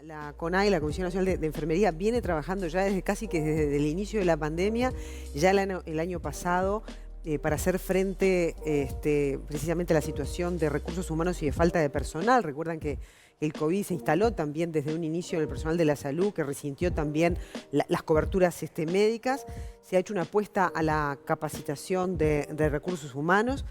La CONAE, la Comisión Nacional de Enfermería, viene trabajando ya casi que desde el inicio de la pandemia, ya el año pasado, para hacer frente precisamente a la situación de recursos humanos y de falta de personal. Recuerdan que el COVID se instaló también desde un inicio en el personal de la salud, que resintió también las coberturas médicas. Se ha hecho una apuesta a la capacitación de recursos humanos,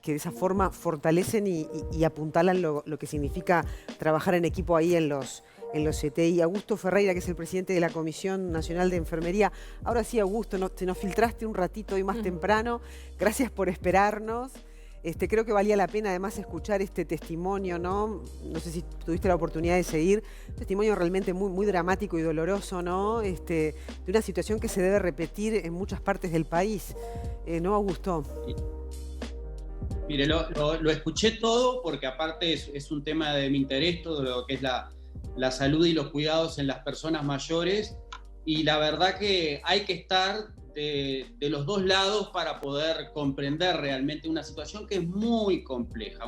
que de esa forma fortalecen y apuntalan lo que significa trabajar en equipo ahí en los CTI. Augusto Ferreira, que es el presidente de la Comisión Nacional de Enfermería. Ahora sí, Augusto, te nos filtraste un ratito hoy más temprano. Gracias por esperarnos. Creo que valía la pena además escuchar este testimonio, ¿no? No sé si tuviste la oportunidad de seguir. Un testimonio realmente muy, muy dramático y doloroso, ¿no? De una situación que se debe repetir en muchas partes del país. ¿No, Augusto? Mire, lo escuché todo porque aparte es un tema de mi interés, todo lo que es la salud y los cuidados en las personas mayores, y la verdad que hay que estar de los dos lados para poder comprender realmente una situación que es muy compleja,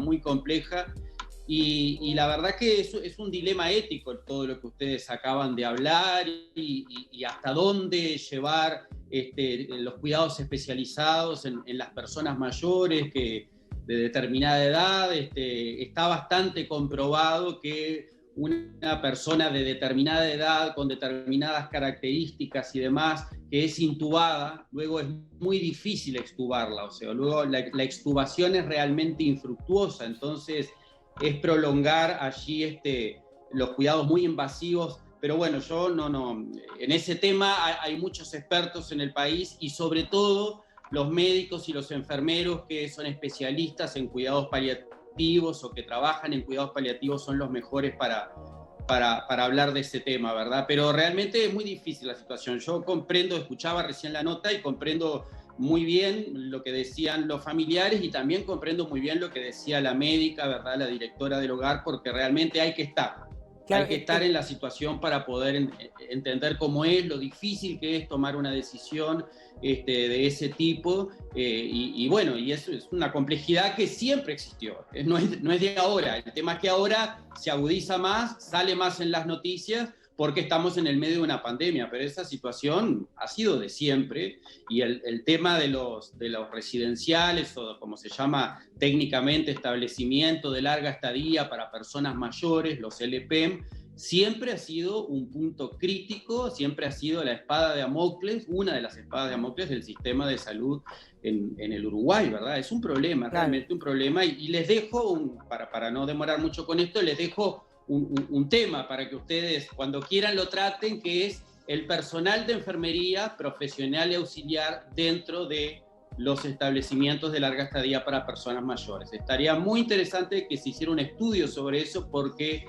y la verdad que es un dilema ético todo lo que ustedes acaban de hablar y hasta dónde llevar los cuidados especializados en las personas mayores de determinada edad. Está bastante comprobado que una persona de determinada edad, con determinadas características y demás, que es intubada, luego es muy difícil extubarla, o sea, luego la extubación es realmente infructuosa, entonces es prolongar allí los cuidados muy invasivos. Pero bueno, yo en ese tema hay muchos expertos en el país, y sobre todo los médicos y los enfermeros que son especialistas en cuidados paliativos o que trabajan en cuidados paliativos son los mejores para hablar de ese tema, ¿verdad? Pero realmente es muy difícil la situación. Yo comprendo, escuchaba recién la nota y comprendo muy bien lo que decían los familiares, y también comprendo muy bien lo que decía la médica, ¿verdad? La directora del hogar, porque realmente hay que estar. Claro, hay que estar en la situación para poder entender cómo es, lo difícil que es tomar una decisión de ese tipo, y bueno, y eso es una complejidad que siempre existió, no es de ahora. El tema es que ahora se agudiza más, sale más en las noticias, porque estamos en el medio de una pandemia, pero esa situación ha sido de siempre, y el tema de los residenciales, o como se llama técnicamente, establecimiento de larga estadía para personas mayores, los LPEM, siempre ha sido un punto crítico, siempre ha sido la espada de Damocles, una de las espadas de Damocles del sistema de salud en el Uruguay, ¿verdad? Es un problema, claro, realmente un problema, y les dejo, para no demorar mucho con esto, les dejo un tema para que ustedes cuando quieran lo traten, que es el personal de enfermería profesional y auxiliar dentro de los establecimientos de larga estadía para personas mayores. Estaría muy interesante que se hiciera un estudio sobre eso, porque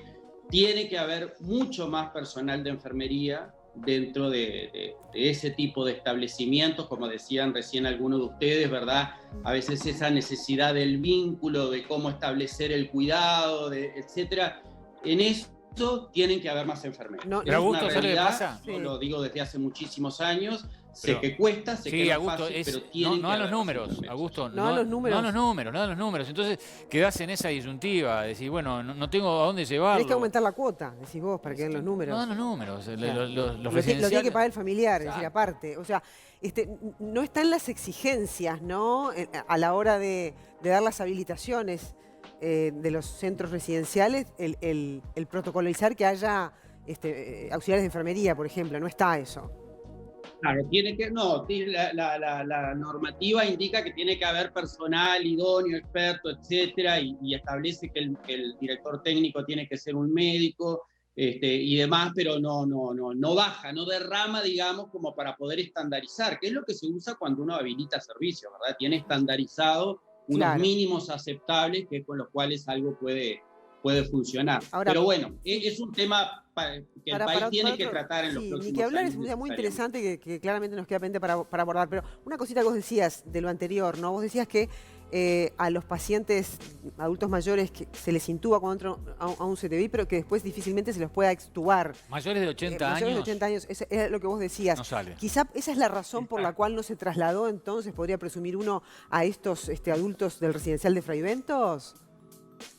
tiene que haber mucho más personal de enfermería dentro de ese tipo de establecimientos, como decían recién algunos de ustedes, ¿verdad? A veces esa necesidad del vínculo, de cómo establecer el cuidado, etcétera. En eso tienen que haber más enfermeros. No, pero Augusto, ¿sabes lo que pasa? Yo lo digo desde hace muchísimos años. Sé que cuesta, sé que no es fácil, pero tienen no que a los números, Augusto. No a los números. No a los números. Entonces quedás en esa disyuntiva, decís, bueno, no tengo a dónde llevarlo. Tenés que aumentar la cuota, decís vos, para que den los números. No dan los números. Claro. Los lo tiene que pagar el familiar, claro, es decir, aparte. O sea, no están las exigencias, ¿no? A la hora de dar las habilitaciones de los centros residenciales, el protocolizar que haya auxiliares de enfermería, por ejemplo. No está eso. Claro, la normativa indica que tiene que haber personal idóneo, experto, etcétera, y establece que el director técnico tiene que ser un médico, y demás, pero no baja, no derrama, digamos, como para poder estandarizar, que es lo que se usa cuando uno habilita servicios, ¿verdad? Tiene estandarizado unos mínimos aceptables, que con los cuales algo puede funcionar. Ahora, pero bueno, es un tema que el país tiene que tratar en los próximos años. Ni que hablar, es un tema muy interesante que claramente nos queda pendiente para abordar. Pero una cosita que vos decías de lo anterior, ¿no? Vos decías que a los pacientes adultos mayores que se les intuba cuando entran a un CTI, pero que después difícilmente se los pueda extubar. Mayores de 80 años. Mayores de 80 años, eso es lo que vos decías. No sale. Quizá esa es la razón por la cual no se trasladó, entonces, podría presumir uno, a estos adultos del residencial de Fraiventos.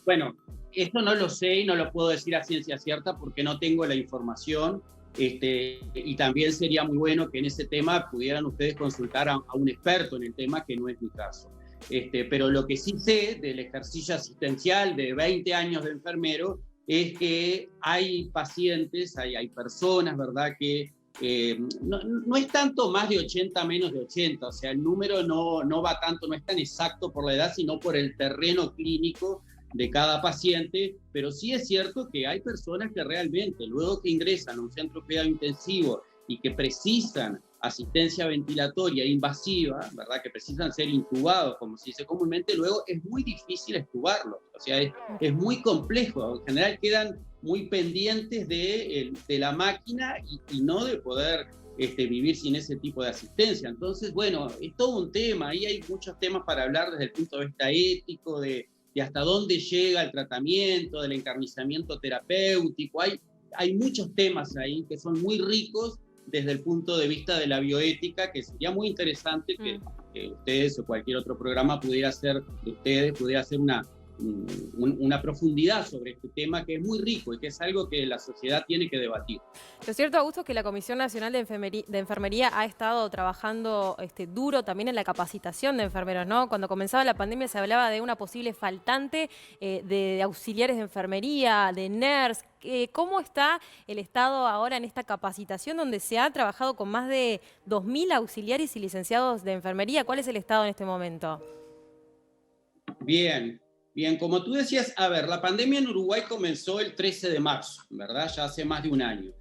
Bueno, Esto no lo sé y no lo puedo decir a ciencia cierta porque no tengo la información. Y también sería muy bueno que en ese tema pudieran ustedes consultar a un experto en el tema, que no es mi caso. Pero lo que sí sé del ejercicio asistencial de 20 años de enfermero es que hay pacientes, hay personas, ¿verdad?, que no es tanto más de 80, menos de 80, o sea, el número no va tanto, no es tan exacto por la edad, sino por el terreno clínico de cada paciente, pero sí es cierto que hay personas que realmente, luego que ingresan a un centro de cuidado intensivo y que precisan asistencia ventilatoria invasiva, ¿verdad?, que precisan ser intubados, como se dice comúnmente, luego es muy difícil extubarlos, o sea, es muy complejo, en general quedan muy pendientes de la máquina y no de poder vivir sin ese tipo de asistencia. Entonces, bueno, es todo un tema, ahí hay muchos temas para hablar desde el punto de vista ético, de hasta dónde llega el tratamiento, del encarnizamiento terapéutico. Hay muchos temas ahí que son muy ricos desde el punto de vista de la bioética, que sería muy interesante que ustedes o cualquier otro programa pudiera hacer una profundidad sobre este tema, que es muy rico y que es algo que la sociedad tiene que debatir. Lo cierto, Augusto, es que la Comisión Nacional de Enfermería ha estado trabajando duro también en la capacitación de enfermeros, ¿no? Cuando comenzaba la pandemia se hablaba de una posible faltante de auxiliares de enfermería, de NERS. ¿Cómo está el Estado ahora en esta capacitación donde se ha trabajado con más de 2.000 auxiliares y licenciados de enfermería? ¿Cuál es el estado en este momento? Bien, como tú decías, a ver, la pandemia en Uruguay comenzó el 13 de marzo, ¿verdad? Ya hace más de un año.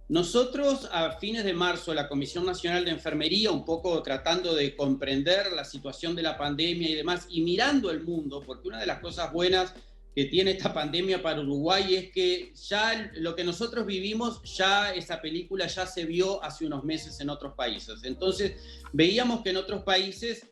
Nosotros, a fines de marzo, la Comisión Nacional de Enfermería, un poco tratando de comprender la situación de la pandemia y demás, y mirando el mundo, porque una de las cosas buenas que tiene esta pandemia para Uruguay es que ya lo que nosotros vivimos, ya esa película ya se vio hace unos meses en otros países. Entonces, veíamos que en otros países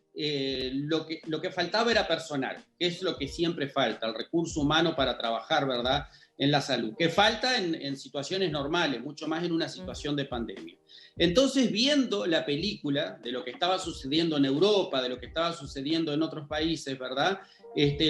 lo que faltaba era personal, que es lo que siempre falta, el recurso humano para trabajar, ¿verdad?, en la salud, que falta en situaciones normales, mucho más en una situación de pandemia. Entonces, viendo la película de lo que estaba sucediendo en Europa, de lo que estaba sucediendo en otros países, ¿verdad?,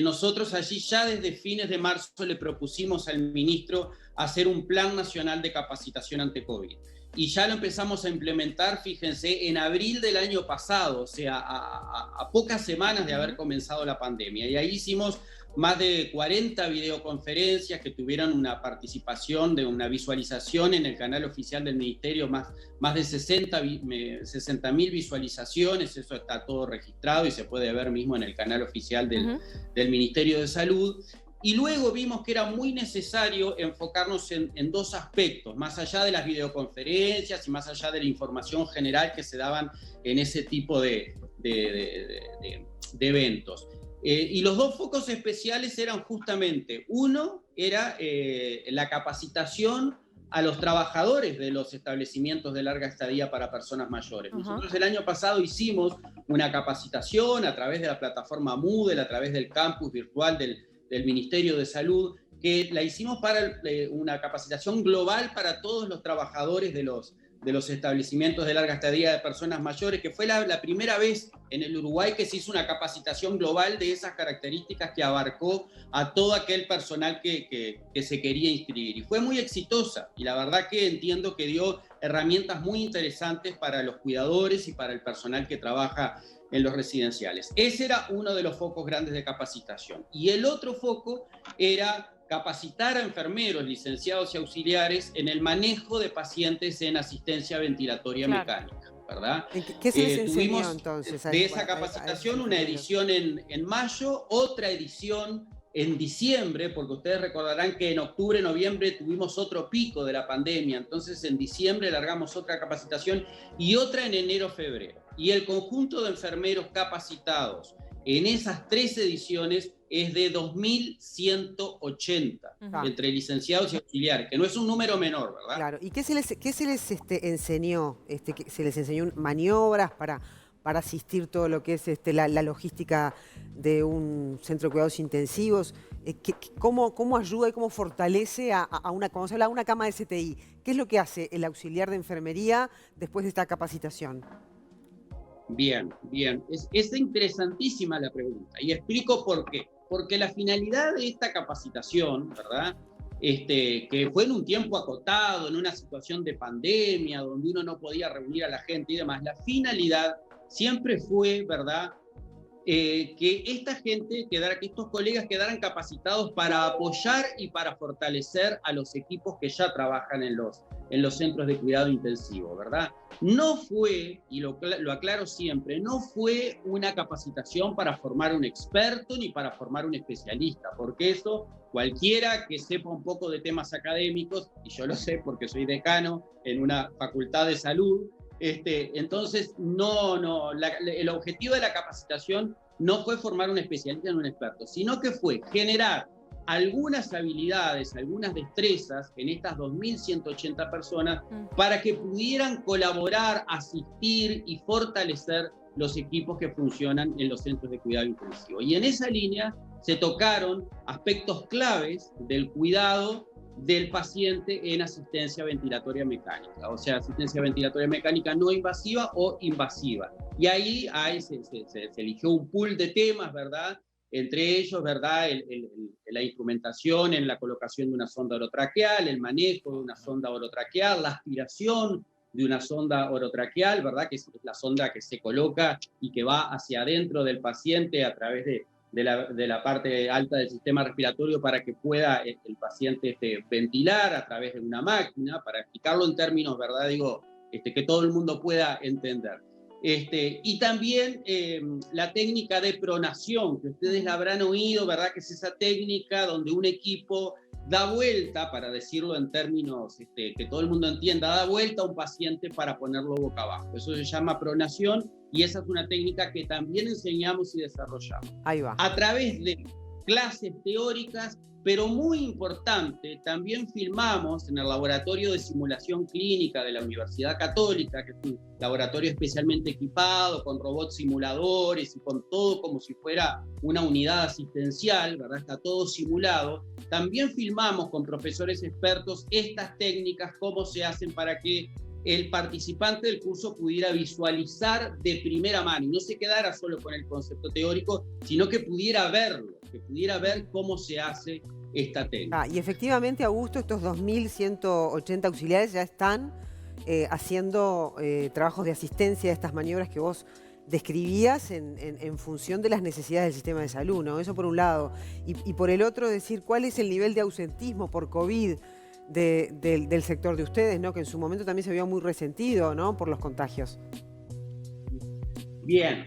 nosotros allí ya desde fines de marzo le propusimos al ministro hacer un plan nacional de capacitación ante COVID. Y ya lo empezamos a implementar, fíjense, en abril del año pasado, o sea, a pocas semanas de haber comenzado la pandemia. Y ahí hicimos más de 40 videoconferencias que tuvieron una participación de una visualización en el canal oficial del Ministerio, más de 60.000 visualizaciones, eso está todo registrado y se puede ver mismo en el canal oficial del Ministerio de Salud. Y luego vimos que era muy necesario enfocarnos en dos aspectos, más allá de las videoconferencias y más allá de la información general que se daban en ese tipo de eventos. Y los dos focos especiales eran justamente, uno era la capacitación a los trabajadores de los establecimientos de larga estadía para personas mayores. Nosotros el año pasado hicimos una capacitación a través de la plataforma Moodle, a través del campus virtual del Ministerio de Salud, que la hicimos para una capacitación global para todos los trabajadores de los establecimientos de larga estadía de personas mayores, que fue la primera vez en el Uruguay que se hizo una capacitación global de esas características que abarcó a todo aquel personal que se quería inscribir. Y fue muy exitosa, y la verdad que entiendo que dio herramientas muy interesantes para los cuidadores y para el personal que trabaja en los residenciales. Ese era uno de los focos grandes de capacitación. Y el otro foco era capacitar a enfermeros, licenciados y auxiliares en el manejo de pacientes en asistencia ventilatoria mecánica, ¿verdad? ¿Qué se les enseñó entonces? De esa capacitación, una edición en mayo, otra edición en diciembre, porque ustedes recordarán que en octubre, noviembre tuvimos otro pico de la pandemia, entonces en diciembre largamos otra capacitación y otra en enero, febrero. Y el conjunto de enfermeros capacitados en esas 3 ediciones es de 2.180 entre licenciados y auxiliares, que no es un número menor, ¿verdad? Claro. ¿Y qué se les enseñó? ¿Se les enseñó maniobras para asistir todo lo que es la logística de un centro de cuidados intensivos? ¿Cómo ayuda y cómo fortalece cuando se habla de una cama de CTI? ¿Qué es lo que hace el auxiliar de enfermería después de esta capacitación? Bien. Es interesantísima la pregunta y explico por qué. Porque la finalidad de esta capacitación, ¿verdad? Que fue en un tiempo acotado, en una situación de pandemia, donde uno no podía reunir a la gente y demás, la finalidad siempre fue, ¿verdad?, que esta gente que estos colegas quedaran capacitados para apoyar y para fortalecer a los equipos que ya trabajan en los centros de cuidado intensivo, ¿verdad? No fue, y lo aclaro siempre, no fue una capacitación para formar un experto ni para formar un especialista, porque eso cualquiera que sepa un poco de temas académicos, y yo lo sé porque soy decano en una facultad de salud, entonces, el objetivo de la capacitación no fue formar un especialista en un experto, sino que fue generar algunas habilidades, algunas destrezas en estas 2.180 personas para que pudieran colaborar, asistir y fortalecer los equipos que funcionan en los centros de cuidado intensivo. Y en esa línea se tocaron aspectos claves del cuidado del paciente en asistencia ventilatoria mecánica, o sea, asistencia ventilatoria mecánica no invasiva o invasiva. Y ahí se eligió un pool de temas, ¿verdad? Entre ellos, ¿verdad? La instrumentación en la colocación de una sonda orotraqueal, el manejo de una sonda orotraqueal, la aspiración de una sonda orotraqueal, ¿verdad? Que es la sonda que se coloca y que va hacia adentro del paciente a través de la parte alta del sistema respiratorio para que pueda el paciente ventilar a través de una máquina, para explicarlo en términos, ¿verdad? Digo, que todo el mundo pueda entender. Y también la técnica de pronación, que ustedes la habrán oído, ¿verdad? Que es esa técnica donde un equipo da vuelta, para decirlo en términos que todo el mundo entienda, da vuelta a un paciente para ponerlo boca abajo. Eso se llama pronación y esa es una técnica que también enseñamos y desarrollamos. Ahí va. A través de clases teóricas, pero muy importante, también filmamos en el Laboratorio de Simulación Clínica de la Universidad Católica, que es un laboratorio especialmente equipado, con robots simuladores y con todo como si fuera una unidad asistencial, ¿verdad? Está todo simulado. También filmamos con profesores expertos estas técnicas, cómo se hacen para que el participante del curso pudiera visualizar de primera mano y no se quedara solo con el concepto teórico, sino que pudiera verlo, que pudiera ver cómo se hace esta técnica. Y efectivamente, Augusto, estos 2.180 auxiliares ya están haciendo trabajos de asistencia a estas maniobras que vos describías en función de las necesidades del sistema de salud, ¿no? Eso por un lado. Y por el otro, decir cuál es el nivel de ausentismo por COVID del sector de ustedes, ¿no? Que en su momento también se vio muy resentido, ¿no? Por los contagios. Bien,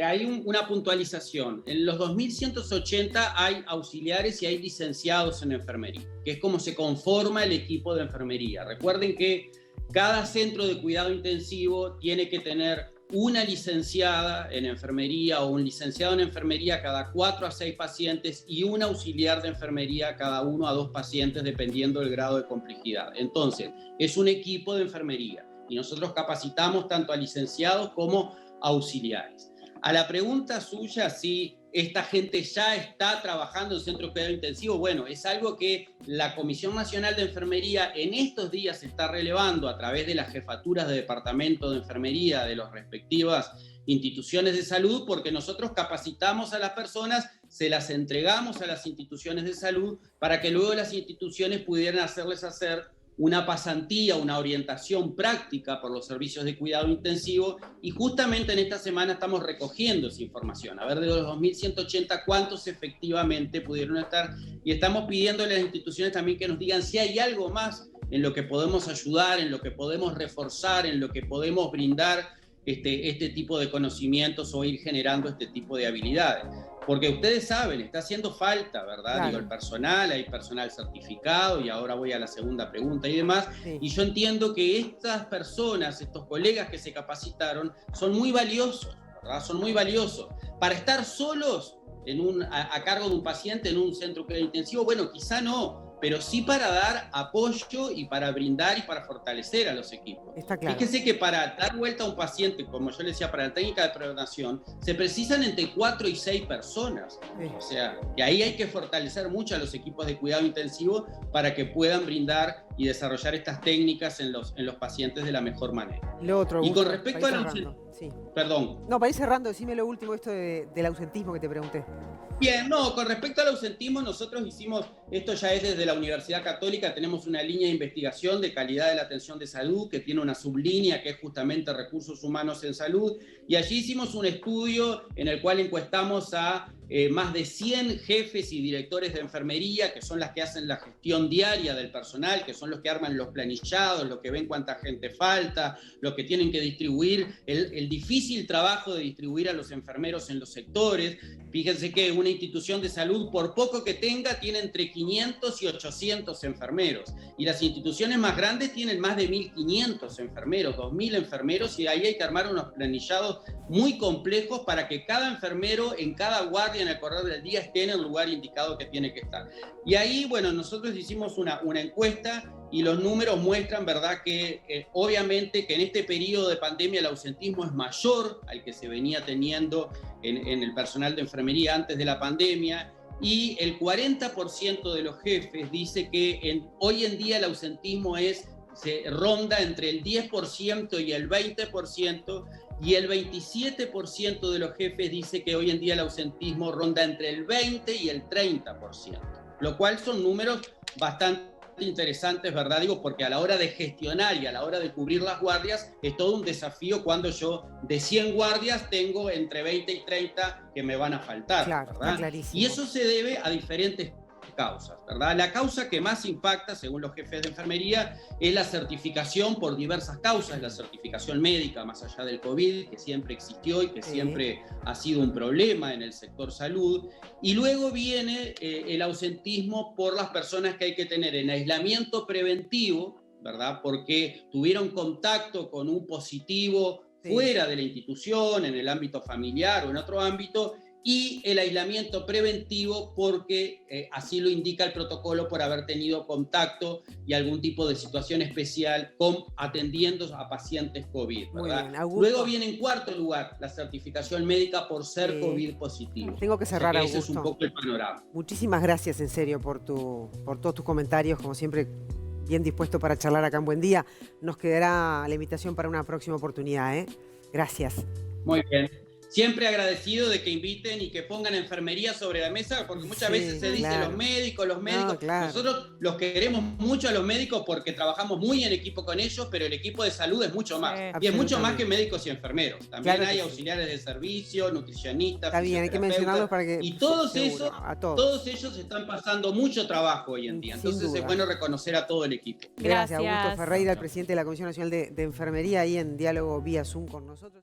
hay una puntualización. En los 2.180 hay auxiliares y hay licenciados en enfermería, que es como se conforma el equipo de enfermería. Recuerden que cada centro de cuidado intensivo tiene que tener una licenciada en enfermería o un licenciado en enfermería cada 4 a 6 pacientes y un auxiliar de enfermería cada 1 a 2 pacientes, dependiendo del grado de complejidad. Entonces, es un equipo de enfermería y nosotros capacitamos tanto a licenciados como auxiliares. A la pregunta suya, si esta gente ya está trabajando en centros de cuidado intensivo, bueno, es algo que la Comisión Nacional de Enfermería en estos días está relevando a través de las jefaturas de departamento de enfermería de las respectivas instituciones de salud, porque nosotros capacitamos a las personas, se las entregamos a las instituciones de salud para que luego las instituciones pudieran hacerles hacer una pasantía, una orientación práctica por los servicios de cuidado intensivo, y justamente en esta semana estamos recogiendo esa información, a ver de los 2.180 cuántos efectivamente pudieron estar, y estamos pidiendo a las instituciones también que nos digan si hay algo más en lo que podemos ayudar, en lo que podemos reforzar, en lo que podemos brindar este tipo de conocimientos o ir generando este tipo de habilidades. Porque ustedes saben, está haciendo falta, ¿verdad? Claro. Digo, el personal, hay personal certificado, y ahora voy a la segunda pregunta y demás. Sí. Y yo entiendo que estas personas, estos colegas que se capacitaron, son muy valiosos, ¿verdad? Son muy valiosos. Para estar solos a cargo de un paciente en un centro de cuidado intensivo, bueno, quizá no, pero sí para dar apoyo y para brindar y para fortalecer a los equipos. Está claro. Fíjese que para dar vuelta a un paciente, como yo le decía, para la técnica de pronación, se precisan entre 4 y 6 personas. Sí. O sea, que ahí hay que fortalecer mucho a los equipos de cuidado intensivo para que puedan brindar y desarrollar estas técnicas en los pacientes de la mejor manera. Lo otro, y con respecto al Sí. Perdón. No, para ir cerrando, decime lo último, esto del ausentismo que te pregunté. Bien, no, con respecto al ausentismo, nosotros hicimos, esto ya es desde la Universidad Católica, tenemos una línea de investigación de calidad de la atención de salud que tiene una sublínea que es justamente recursos humanos en salud, y allí hicimos un estudio en el cual encuestamos a más de 100 jefes y directores de enfermería, que son las que hacen la gestión diaria del personal, que son los que arman los planillados, los que ven cuánta gente falta, los que tienen que distribuir, el difícil trabajo de distribuir a los enfermeros en los sectores. Fíjense que una institución de salud, por poco que tenga, tiene entre 500 y 800 enfermeros. Y las instituciones más grandes tienen más de 1.500 enfermeros, 2.000 enfermeros, y ahí hay que armar unos planillados muy complejos para que cada enfermero en cada guardia en el correr del día esté en el lugar indicado que tiene que estar. Y ahí, bueno, nosotros hicimos una encuesta y los números muestran, ¿verdad?, que obviamente que en este periodo de pandemia el ausentismo es mayor al que se venía teniendo en el personal de enfermería antes de la pandemia, y el 40% de los jefes dice que hoy en día el ausentismo se ronda entre el 10% y el 20%, y el 27% de los jefes dice que hoy en día el ausentismo ronda entre el 20 y el 30%, lo cual son números bastante interesantes, ¿verdad? Digo, porque a la hora de gestionar y a la hora de cubrir las guardias es todo un desafío cuando yo de 100 guardias tengo entre 20 y 30 que me van a faltar, claro, ¿verdad? está clarísimo. Y eso se debe a diferentes causas, ¿verdad? La causa que más impacta, según los jefes de enfermería, es la certificación por diversas causas, la certificación médica, más allá del COVID, que siempre existió y que siempre ha sido un problema en el sector salud. Y luego viene el ausentismo por las personas que hay que tener en aislamiento preventivo, ¿verdad? Porque tuvieron contacto con un positivo fuera de la institución, en el ámbito familiar o en otro ámbito, y el aislamiento preventivo porque así lo indica el protocolo por haber tenido contacto y algún tipo de situación especial atendiendo a pacientes COVID, ¿verdad? Bien, luego viene en cuarto lugar la certificación médica por ser COVID positivo. Tengo que cerrar, o sea que Augusto. ese es un poco el panorama. Muchísimas gracias, en serio, por todos tus comentarios, como siempre, bien dispuesto para charlar acá en Buen Día. Nos quedará la invitación para una próxima oportunidad, ¿eh? Gracias. Muy bien. Siempre agradecido de que inviten y que pongan enfermería sobre la mesa, porque muchas veces se dice los médicos. No, claro. Nosotros los queremos mucho a los médicos porque trabajamos muy en equipo con ellos, pero el equipo de salud es mucho más. Y es mucho más que médicos y enfermeros. También hay auxiliares de servicio, nutricionistas. Está bien, hay que mencionarlos para que... Y todos ellos están pasando mucho trabajo hoy en día. Entonces es bueno reconocer a todo el equipo. Gracias, Augusto Ferreira, el presidente de la Comisión Nacional de Enfermería, ahí en diálogo vía Zoom con nosotros.